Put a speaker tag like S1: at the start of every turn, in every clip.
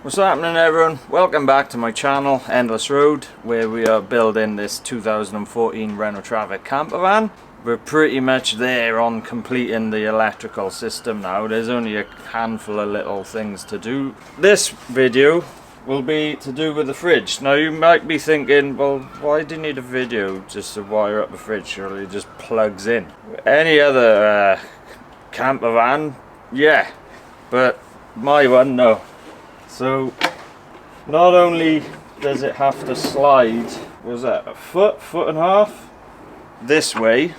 S1: What's happening, everyone? Welcome back to my channel, Endless Road, where we are building this 2014 Renault Trafic campervan. We're pretty much there on completing the electrical system now. There's only a handful of little things to do. This video will be to do with the fridge. Now you might be thinking, well, why do you need a video just to wire up the fridge? Surely it just plugs in. Any other campervan, yeah, but my one, no. So not only does it have to slide, what was that, a foot and a half this way,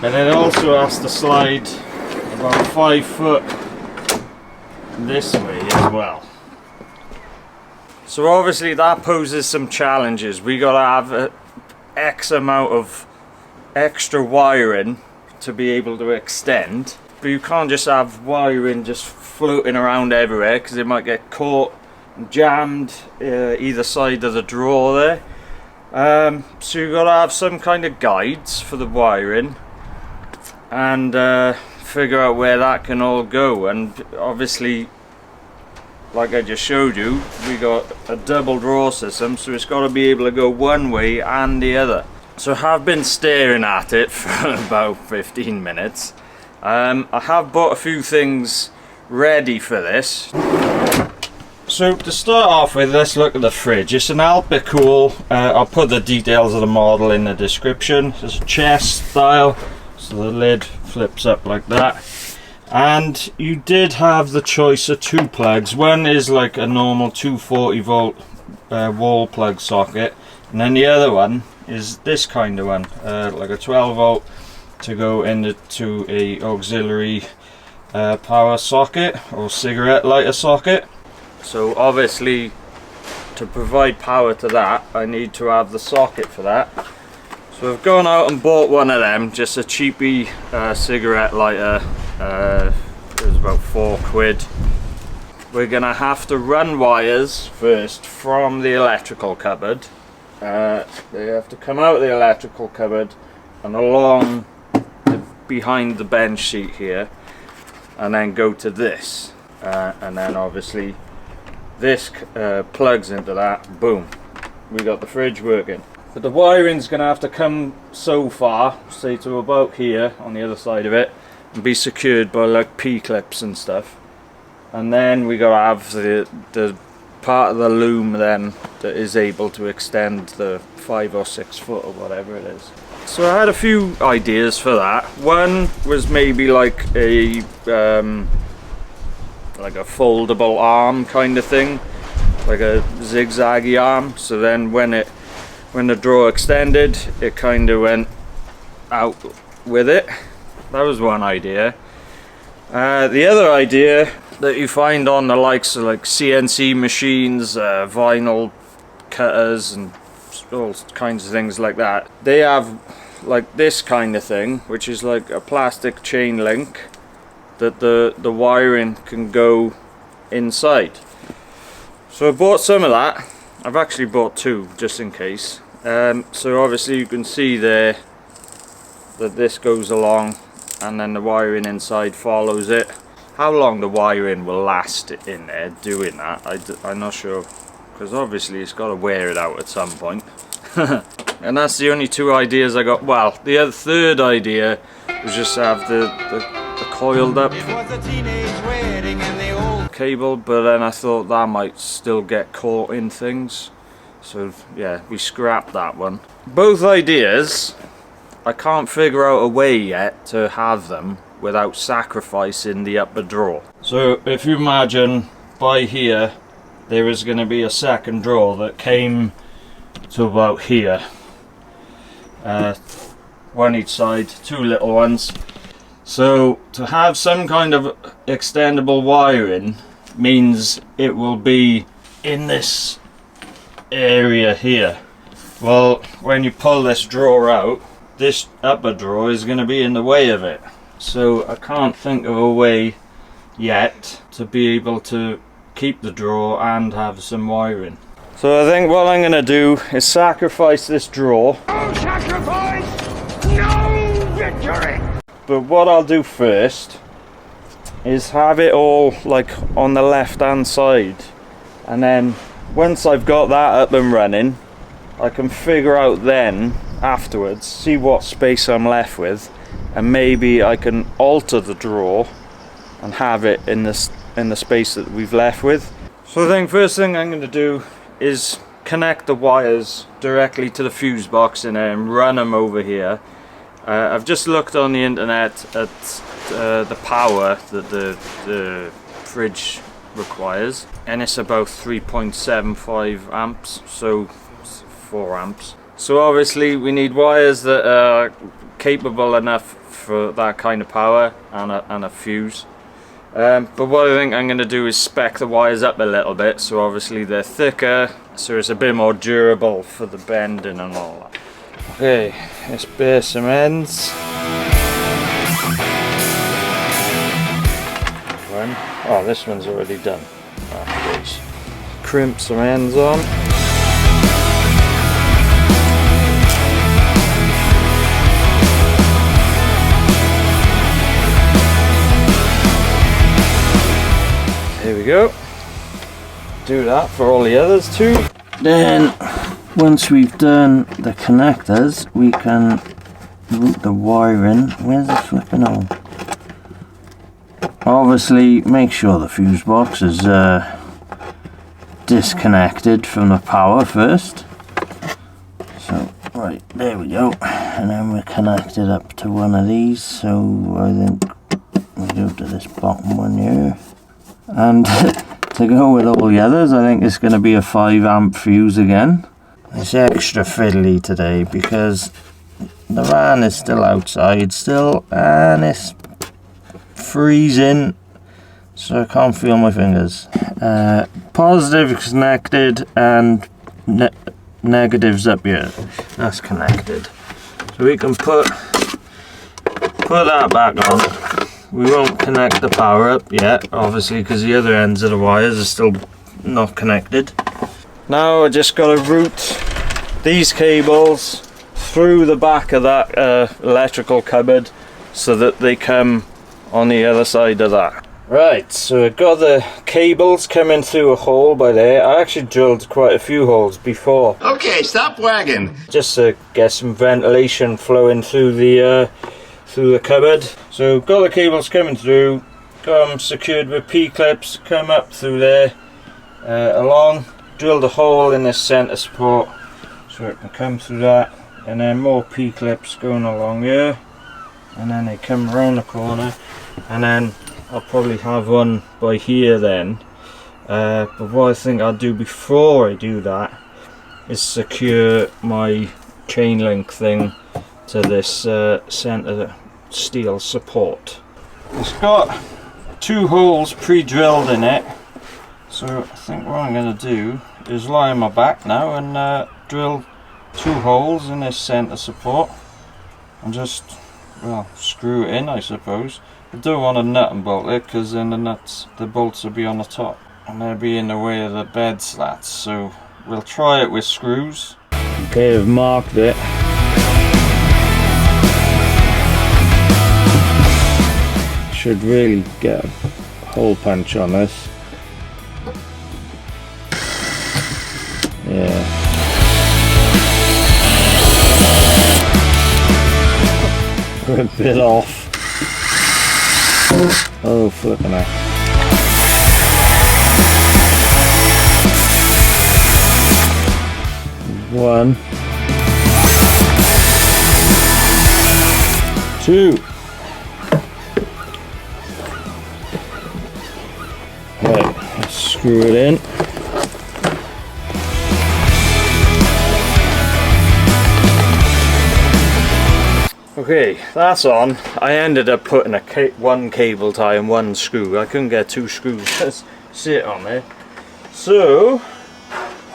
S1: and it also has to slide about 5 foot this way as well. So obviously that poses some challenges. We gotta have X amount of extra wiring to be able to extend, but you can't just have wiring just floating around everywhere because it might get caught and jammed either side of the drawer there. So you've got to have some kind of guides for the wiring and figure out where that can all go. And obviously, like I just showed you, we got a double drawer system, so it's got to be able to go one way and the other. So I have been staring at it for about 15 minutes. I have bought a few things ready for this. So to start off with, let's look at the fridge. It's an Alpicool. I'll put the details of the model in the description. It's a chest style, so the lid flips up like that. And you did have the choice of 2 plugs. One is like a normal 240 volt wall plug socket, and then the other one is this kind of one, like a 12 volt to go into a auxiliary power socket or cigarette lighter socket. So obviously, to provide power to that, I need to have the socket for that. So I've gone out and bought one of them, just a cheapy cigarette lighter. It was about £4. We're gonna have to run wires first from the electrical cupboard. They have to come out of the electrical cupboard and along behind the bench seat here, and then go to this, and then obviously this plugs into that. Boom, we got the fridge working. But the wiring's gonna have to come so far, say to about here on the other side of it, and be secured by like P-clips and stuff. And then we gotta have the part of the loom then that is able to extend the 5 or 6 foot or whatever it is. So I had a few ideas for that. One was maybe like a foldable arm kind of thing, like a zigzaggy arm. So then when the drawer extended, it kind of went out with it. That was one idea. The other idea that you find on the likes of like CNC machines, vinyl cutters, and all kinds of things like that, they have like this kind of thing, which is like a plastic chain link that the wiring can go inside. So I bought some of that. I've actually bought 2 just in case. So obviously you can see there that this goes along and then the wiring inside follows it. How long the wiring will last in there doing that, I'm not sure, because obviously it's got to wear it out at some point. And that's the only 2 ideas I got. Well, the third idea was just to have the coiled up cable, but then I thought that might still get caught in things. So yeah, we scrapped that one. Both ideas, I can't figure out a way yet to have them without sacrificing the upper drawer. So if you imagine by here, there is going to be a second drawer that came to about here. One each side, 2 little ones. So to have some kind of extendable wiring means it will be in this area here. Well, when you pull this drawer out, this upper drawer is going to be in the way of it. So I can't think of a way yet to be able to keep the drawer and have some wiring. So I think what I'm going to do is sacrifice this drawer. No sacrifice, no victory! But what I'll do first is have it all like on the left hand side, and then once I've got that up and running, I can figure out then afterwards, see what space I'm left with, and maybe I can alter the drawer and have it in the space that we've left with. So I think first thing I'm going to do is connect the wires directly to the fuse box in there and run them over here. I've just looked on the internet at the power that the fridge requires, and it's about 3.75 amps, so 4 amps. So obviously we need wires that are capable enough for that kind of power and a fuse. But what I think I'm going to do is spec the wires up a little bit, so obviously they're thicker, so it's a bit more durable for the bending and all that. Okay, let's bare some ends. Oh, this one's already done. Oh, geez. Crimp some ends on. There we go. Do that for all the others too. Then, once we've done the connectors, we can route the wiring. Where's the flipping hole? Obviously, make sure the fuse box is disconnected from the power first. So, right, there we go. And then we're connected up to one of these. So, I think we go to this bottom one here. And to go with all the others, I think it's going to be a 5 amp fuse again. It's extra fiddly today because the van is still outside still, and it's freezing, so I can't feel my fingers. Positive connected and negatives up here. That's connected. So we can put that back on. We won't connect the power up yet, obviously, because the other ends of the wires are still not connected. Now I just got to route these cables through the back of that electrical cupboard so that they come on the other side of that. Right, so I've got the cables coming through a hole by there. I actually drilled quite a few holes before.
S2: Okay, stop wagging.
S1: Just to get some ventilation flowing through the cupboard. So got the cables coming through, got them secured with P-clips, come up through there, along, drilled a hole in this centre support so it can come through that, and then more P-clips going along here, and then they come around the corner, and then I'll probably have one by here then. But what I think I'll do before I do that is secure my chain link thing to this centre steel support. It's got 2 holes pre-drilled in it, so I think what I'm going to do is lie on my back now and drill 2 holes in this centre support and just, well, screw it in, I suppose. I don't want to nut and bolt it because then the bolts will be on the top and they'll be in the way of the bed slats, so we'll try it with screws. Okay, I've marked it. Should really get a hole punch on this. Yeah. We're a bit off. Oh, flipping heck. One. 2. Right, let's screw it in. Okay, that's on. I ended up putting one cable tie and 1 screw. I couldn't get 2 screws to sit on there. So,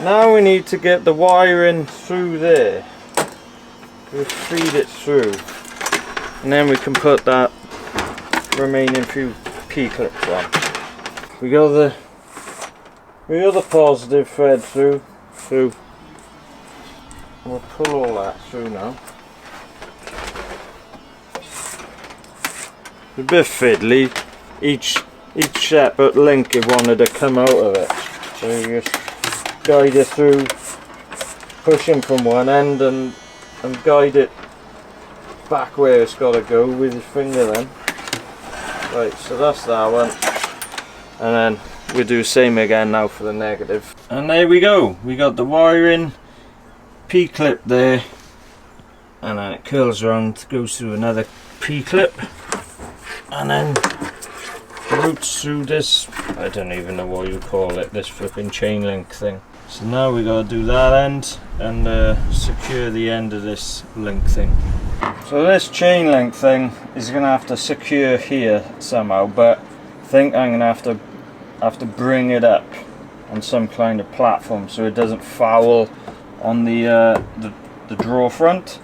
S1: now we need to get the wiring through there. We'll feed it through. And then we can put that remaining few P-clips on. We got the positive thread through. We'll pull all that through now. A bit fiddly, each separate link it wanted to come out of it. So you just guide it through, pushing from one end and guide it back where it's got to go with your finger then. Right, so that's that one. And then we do the same again now for the negative. And there we go. We got the wiring P-clip there. And then it curls around, goes through another P-clip. And then routes through this, I don't even know what you call it, this flipping chain link thing. So now we got to do that end and secure the end of this link thing. So this chain link thing is going to have to secure here somehow, but I think I'm going to have to bring it up on some kind of platform so it doesn't foul on the drawer front.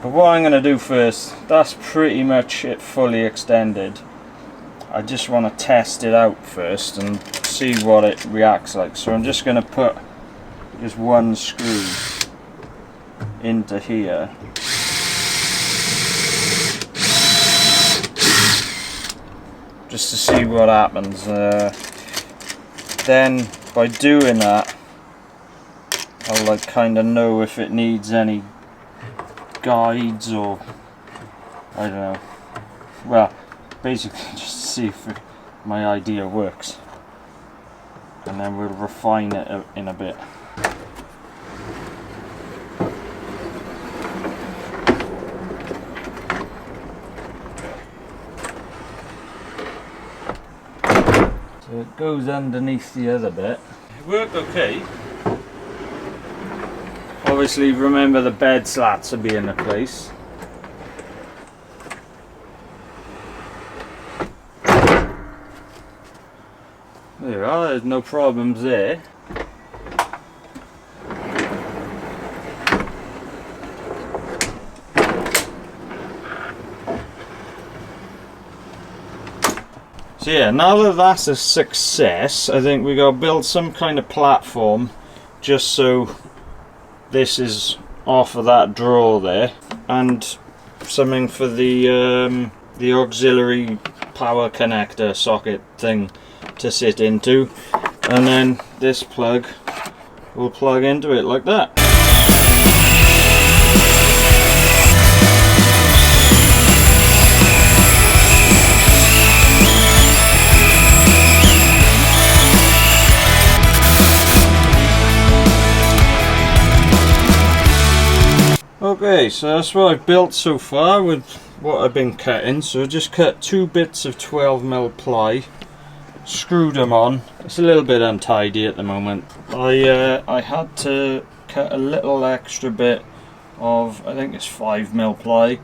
S1: But what I'm going to do first, that's pretty much it fully extended. I just want to test it out first and see what it reacts like. So I'm just going to put just one screw into here. Just to see what happens. Then by doing that, I'll like kind of know if it needs any guides or I don't know. Well, basically just to see if my idea works, and then we'll refine it in a bit. So it goes underneath the other bit. It worked okay. Obviously remember the bed slats will be in the place. There we are, there's no problems there. So yeah, now that that's a success, I think we got to build some kind of platform just so this is off of that drawer there, and something for the auxiliary power connector socket thing to sit into, and then this plug will plug into it like that. Okay, so that's what I've built so far with what I've been cutting. So I just cut 2 bits of 12mm ply, screwed them on. It's a little bit untidy at the moment. I had to cut a little extra bit of, I think it's 5mm ply,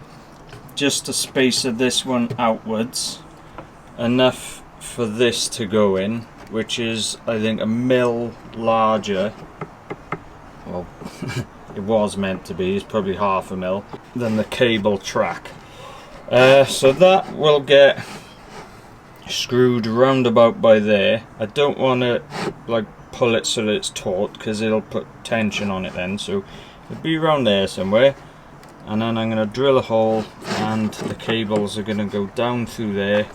S1: just to space of this one outwards, enough for this to go in, which is I think a mil larger. Well, it was meant to be, it's probably 1/2 mil than the cable track. So that will get screwed roundabout by there. I don't want to like pull it so that it's taut, because it'll put tension on it then, so it'll be around there somewhere. And then I'm going to drill a hole, and the cables are going to go down through there,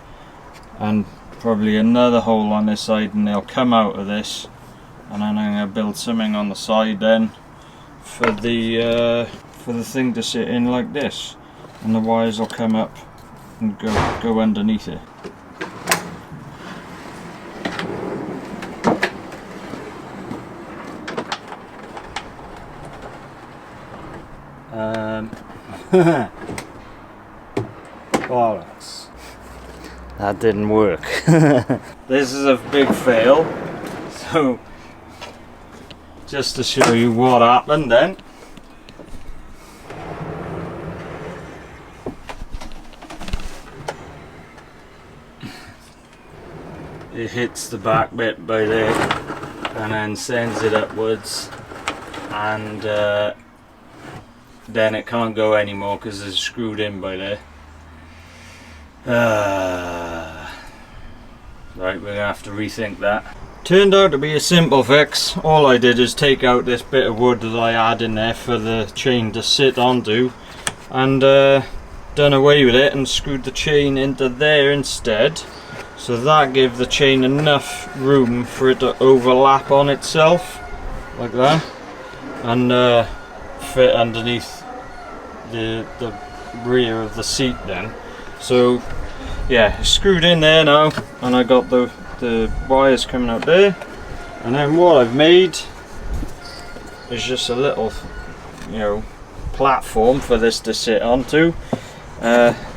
S1: and probably another hole on this side, and they'll come out of this. And then I'm going to build something on the side then for the thing to sit in like this, and the wires will come up and go underneath it. Bollocks. That didn't work. This is a big fail. So just to show you what happened then. It hits the back bit by there and then sends it upwards, and then it can't go anymore because it's screwed in by there. Right, we're gonna have to rethink that. Turned out to be a simple fix. All I did is take out this bit of wood that I had in there for the chain to sit onto, and done away with it and screwed the chain into there instead. so that gives the chain enough room for it to overlap on itself like that, and fit underneath the rear of the seat then. So yeah, it's screwed in there now, and I got the wires coming out there, and then what I've made is just a little, you know, platform for this to sit onto.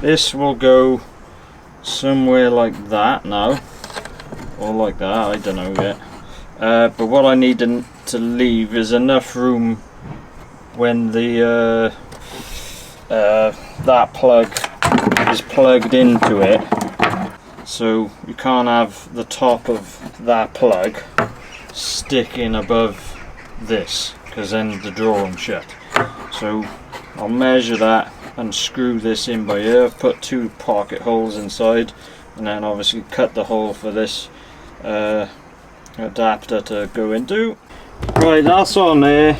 S1: This will go somewhere like that now, or like that, I don't know yet. But what I need to leave is enough room when the that plug is plugged into it, so you can't have the top of that plug sticking above this, because then the drawer won't shut. So I'll measure that and screw this in by ear. I've put 2 pocket holes inside, and then obviously cut the hole for this adapter to go into. Right, that's on there.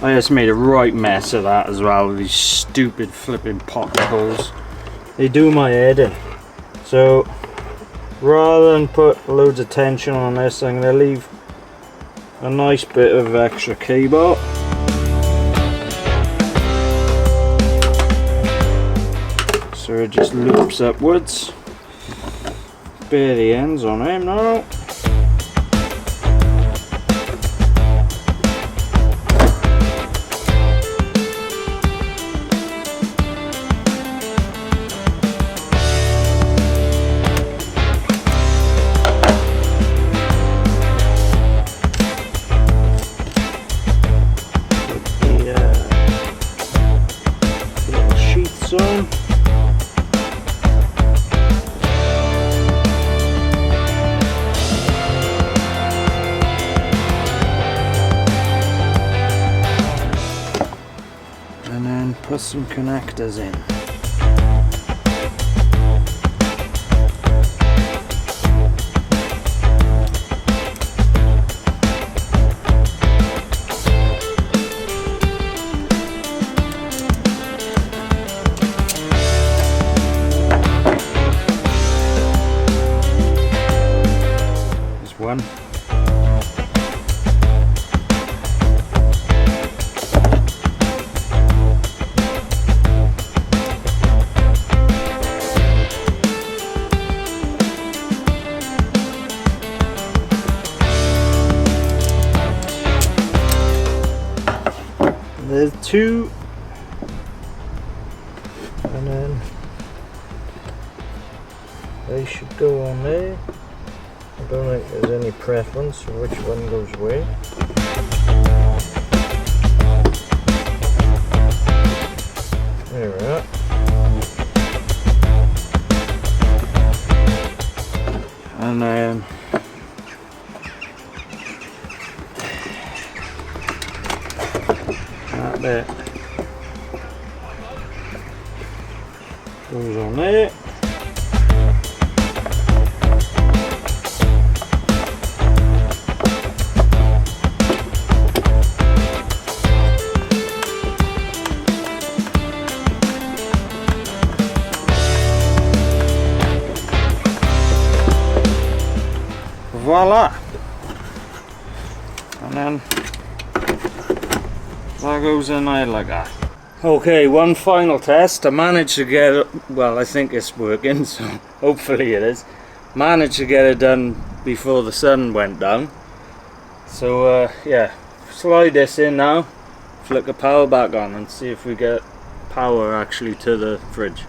S1: I just made a right mess of that as well with these stupid flipping pocket holes. They do my head in. So rather than put loads of tension on this, I'm going to leave a nice bit of extra cable. So it just loops upwards. Bare the ends on him now. Put some connectors in. There's one. There's 2, and then they should go on there. I don't think there's any preference for which one goes where. There we are. And then that bit goes on there. Voila! And then that goes in there like that. Okay, one final test. I managed to get it, well, I think it's working, so hopefully it is. Managed to get it done before the sun went down. So yeah, slide this in now, flick the power back on and see if we get power actually to the fridge.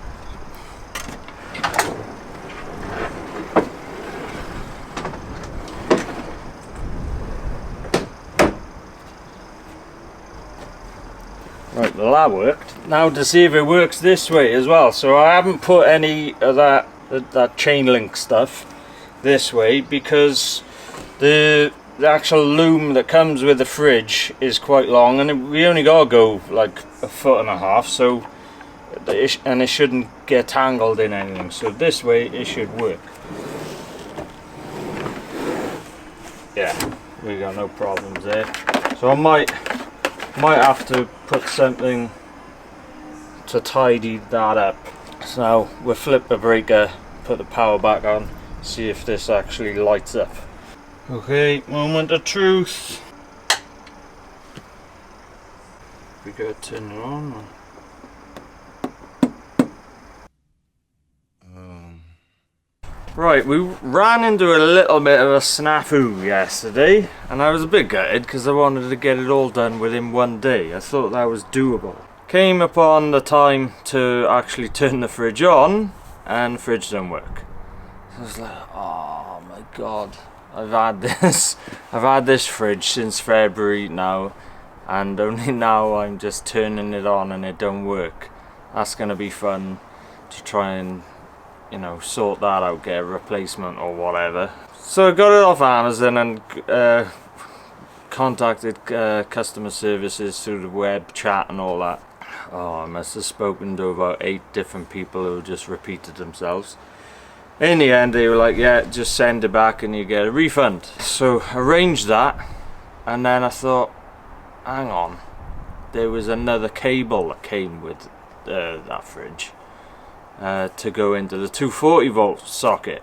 S1: Right, well that worked. Now to see if it works this way as well. So I haven't put any of that chain link stuff this way because the actual loom that comes with the fridge is quite long, and we only gotta go like 1.5 foot, so it shouldn't get tangled in anything. So this way it should work. Yeah, we got no problems there. So I might have to put something to tidy that up. So now we'll flip the breaker, put the power back on, See if this actually lights up. Okay, moment of truth. We gotta turn it on. Or? Right, we ran into a little bit of a snafu yesterday, and I was a bit gutted because I wanted to get it all done within one day. I thought that was doable. Came upon the time to actually turn the fridge on, and the fridge didn't work. So I was like, oh my god, I've had this fridge since February now, and only now I'm just turning it on and it don't work. That's gonna be fun to try and, you know, sort that out, get a replacement or whatever. So I got it off Amazon and contacted customer services through the web chat and all that. Oh, I must have spoken to about 8 different people who just repeated themselves. In the end they were like, yeah, just send it back and you get a refund. So arranged that, and then I thought, hang on, there was another cable that came with that fridge. To go into the 240 volt socket.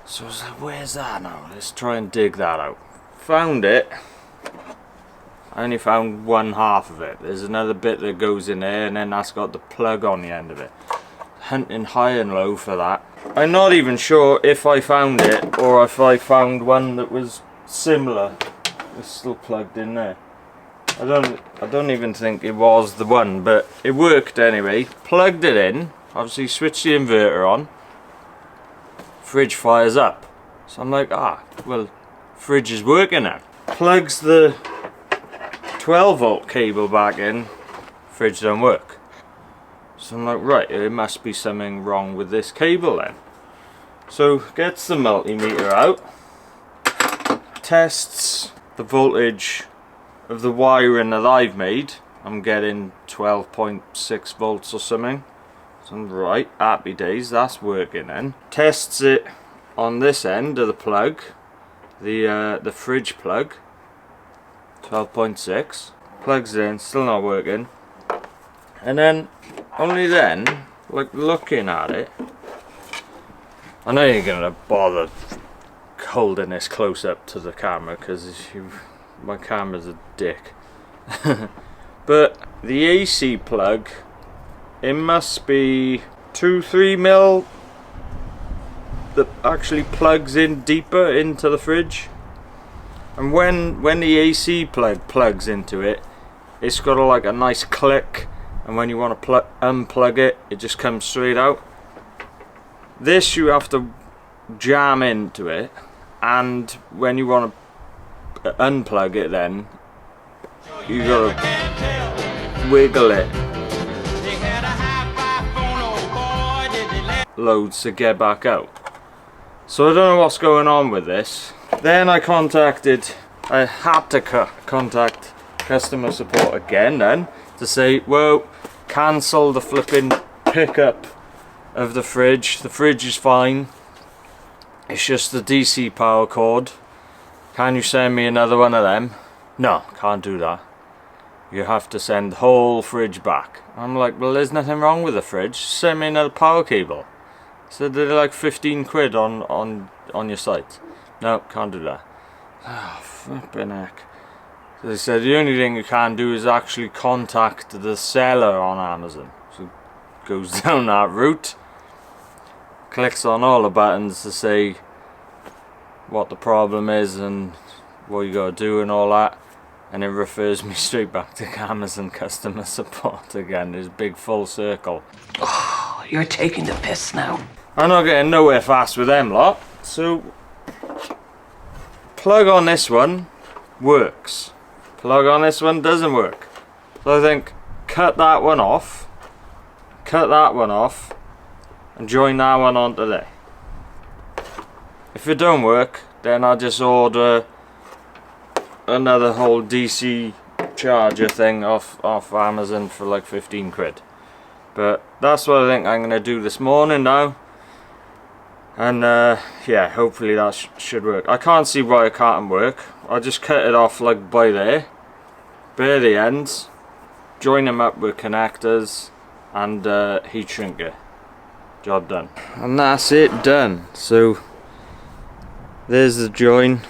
S1: So I was like, where's that now? Let's try and dig that out. Found it. I only found one half of it. There's another bit that goes in there, and then that's got the plug on the end of it. Hunting high and low for that. I'm not even sure if I found it or if I found one that was similar. It's still plugged in there. I don't even think it was the one, but it worked anyway. Plugged it in. Obviously switch the inverter on, fridge fires up. So I'm like, well, fridge is working now. Plugs the 12 volt cable back in, fridge don't work. So I'm like, right, it must be something wrong with this cable then. So gets the multimeter out, tests the voltage of the wiring that I've made. I'm getting 12.6 volts or something. Right, happy days, that's working then. Tests it on this end of the plug, the fridge plug, 12.6. Plugs it in, still not working. And then, only then, like looking at it, I know you're gonna bother holding this close up to the camera because my camera's a dick. But the AC plug, it must be 2-3 mil that actually plugs in deeper into the fridge. And when the AC plug plugs into it, it's got like a nice click, and when you want to unplug it, it just comes straight out. This you have to jam into it, and when you want to unplug it, then you gotta wiggle it loads to get back out. So I don't know what's going on with this. Then I had to contact customer support again then to say, well, cancel the flipping pickup of the fridge. The fridge is fine, it's just the DC power cord. Can you send me another one of them? No, can't do that. You have to send the whole fridge back. I'm like, well, there's nothing wrong with the fridge, send me another power cable. So they're like 15 quid on your site. No, can't do that. Oh, flippin' heck. So they said the only thing you can do is actually contact the seller on Amazon. So goes down that route, clicks on all the buttons to say what the problem is and what you gotta do and all that, and it refers me straight back to Amazon customer support again. There's a big full circle.
S2: Oh, you're taking the piss now.
S1: I'm not getting nowhere fast with them lot. So plug on this one works, plug on this one doesn't work. So I think cut that one off and join that one onto there. If it don't work, then I'll just order another whole DC charger thing off Amazon for like 15 quid. But that's what I think I'm gonna do this morning now. And yeah, hopefully that should work. I can't see why it can't work. I'll just cut it off like by there, bare the ends, join them up with connectors, and heat shrink it. Job done. And that's it done. So there's the join.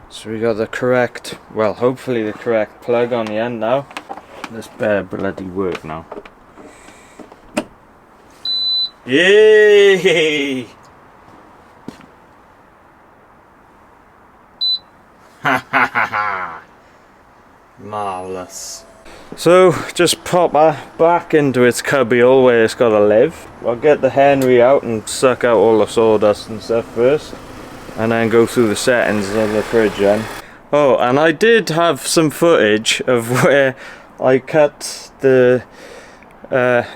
S1: So we got the correct, well, hopefully the correct plug on the end now. This better bloody work now. Yay! Ha ha ha ha! Marvellous. So just pop that back into its cubbyhole where it's got to live. I'll get the Henry out and suck out all the sawdust and stuff first, and then go through the settings of the fridge then. Oh, and I did have some footage of where I cut the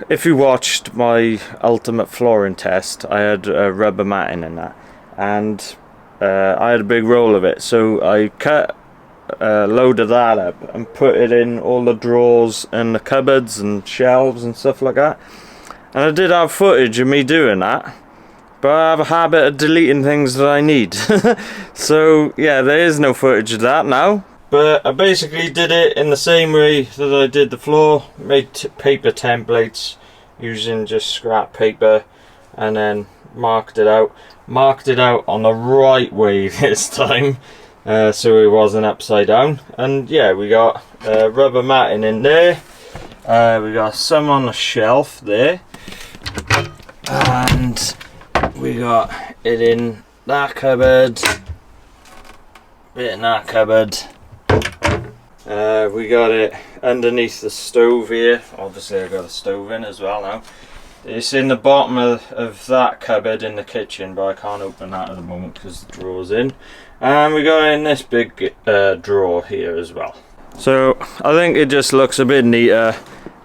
S1: if you watched my ultimate flooring test, I had rubber matting in that, and I had a big roll of it, so I cut a load of that up and put it in all the drawers and the cupboards and shelves and stuff like that. And I did have footage of me doing that, but I have a habit of deleting things that I need. So yeah, there is no footage of that now. But I basically did it in the same way that I did the floor. Made paper templates using just scrap paper, and then marked it out. Marked it out on the right way this time, so it wasn't upside down. And yeah, we got rubber matting in there. We got some on the shelf there, and we got it in that cupboard, bit in that cupboard. We got it underneath the stove here. Obviously I got a stove in as well now. It's in the bottom of that cupboard in the kitchen, but I can't open that at the moment because the drawer's in. And we got it in this big drawer here as well. So I think it just looks a bit neater.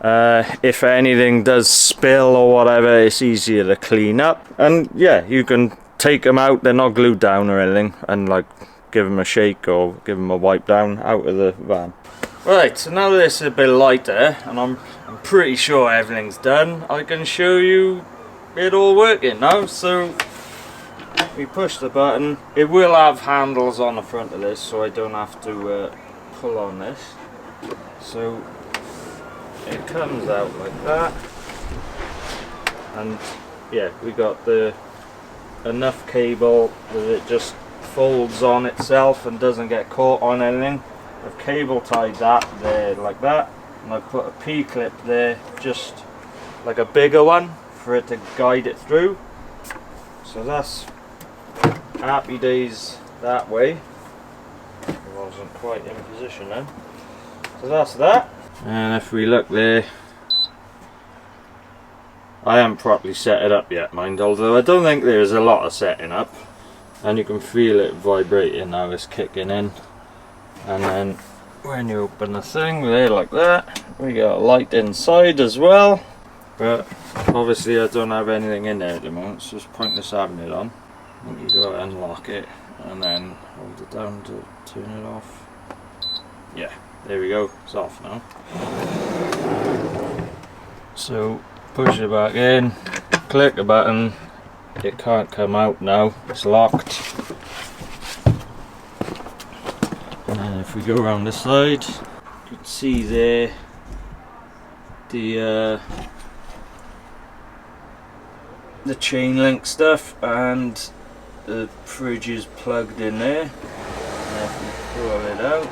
S1: If anything does spill or whatever, it's easier to clean up. And yeah, you can take them out, they're not glued down or anything, and like give them a shake or give them a wipe down out of the van. Right, so now that it's a bit lighter and I'm pretty sure everything's done, I can show you it all working now. So we push the button. It will have handles on the front of this, so I don't have to pull on this. So it comes out like that, and yeah, we got the enough cable that it just folds on itself and doesn't get caught on anything. I've cable tied that there like that, and I put a P-clip there, just like a bigger one for it to guide it through. So that's happy days that way. I wasn't quite in position then. So that's that. And if we look there, I haven't properly set it up yet, mind, although I don't think there's a lot of setting up. And you can feel it vibrating now, it's kicking in. And then when you open the thing there like that, we got a light inside as well. But obviously I don't have anything in there at the moment, so it's pointless having it on. You got to unlock it and then hold it down to turn it off. Yeah, there we go, it's off now. So push it back in, click the button. It can't come out now, it's locked. And then if we go around the side, you can see there the chain link stuff, and the fridge is plugged in there. And if we pull it out,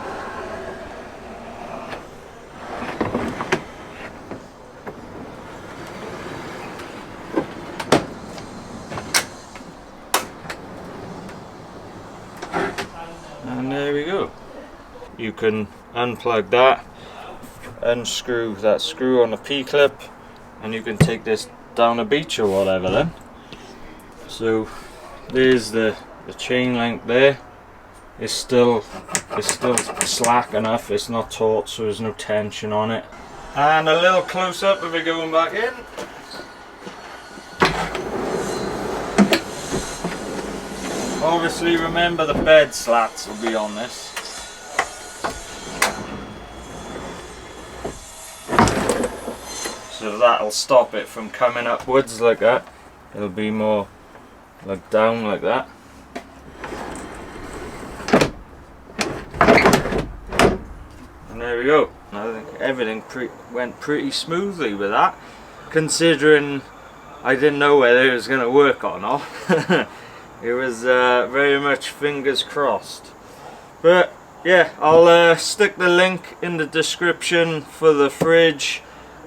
S1: and there we go. You can unplug that, unscrew that screw on the P-clip, and you can take this down a beach or whatever then. So there's the chain link there. It's still slack enough, it's not taut, so there's no tension on it. And a little close up if we're going back in. Obviously remember the bed slats will be on this. So that'll stop it from coming upwards like that. It'll be more like down like that. And there we go. I think everything went pretty smoothly with that, considering I didn't know whether it was going to work or not. It was very much fingers crossed. But yeah, I'll stick the link in the description for the fridge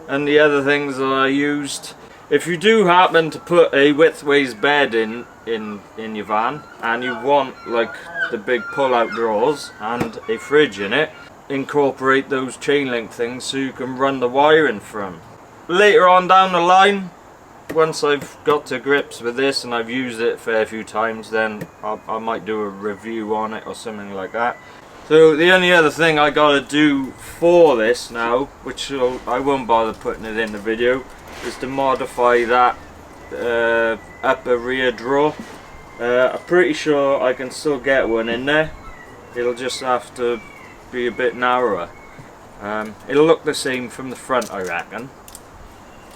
S1: and the other things that I used. If you do happen to put a widthways bed in your van and you want like the big pull-out drawers and a fridge in it, incorporate those chain link things so you can run the wiring from. Later on down the line, once I've got to grips with this and I've used it a fair few times, then I might do a review on it or something like that. So the only other thing I gotta do for this now, which I won't bother putting it in the video, is to modify that upper rear drawer. I'm pretty sure I can still get one in there. It'll just have to be a bit narrower. It'll look the same from the front, I reckon,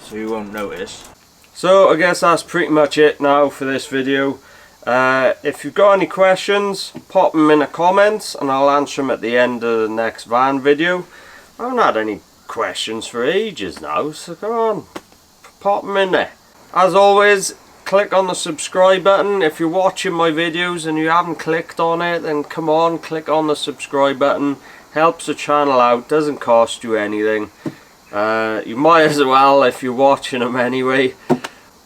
S1: so you won't notice. So I guess that's pretty much it now for this video. If you've got any questions, pop them in the comments and I'll answer them at the end of the next van video. I haven't had any questions for ages now, so come on, pop them in there. As always, click on the subscribe button. If you're watching my videos and you haven't clicked on it, then come on, click on the subscribe button. Helps the channel out, doesn't cost you anything. You might as well if you're watching them anyway.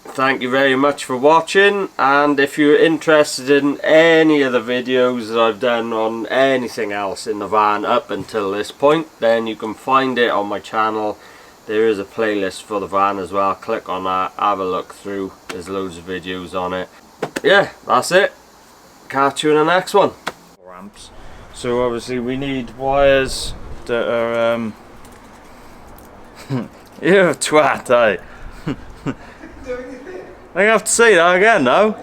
S1: Thank you very much for watching, and if you're interested in any of the videos that I've done on anything else in the van up until this point, then you can find it on my channel. There is a playlist for the van as well. Click on that, have a look through, there's loads of videos on it. Yeah, that's it. Catch you in the next one. Ramps. So obviously we need wires that are you're a twat, eh? I have to say that again now.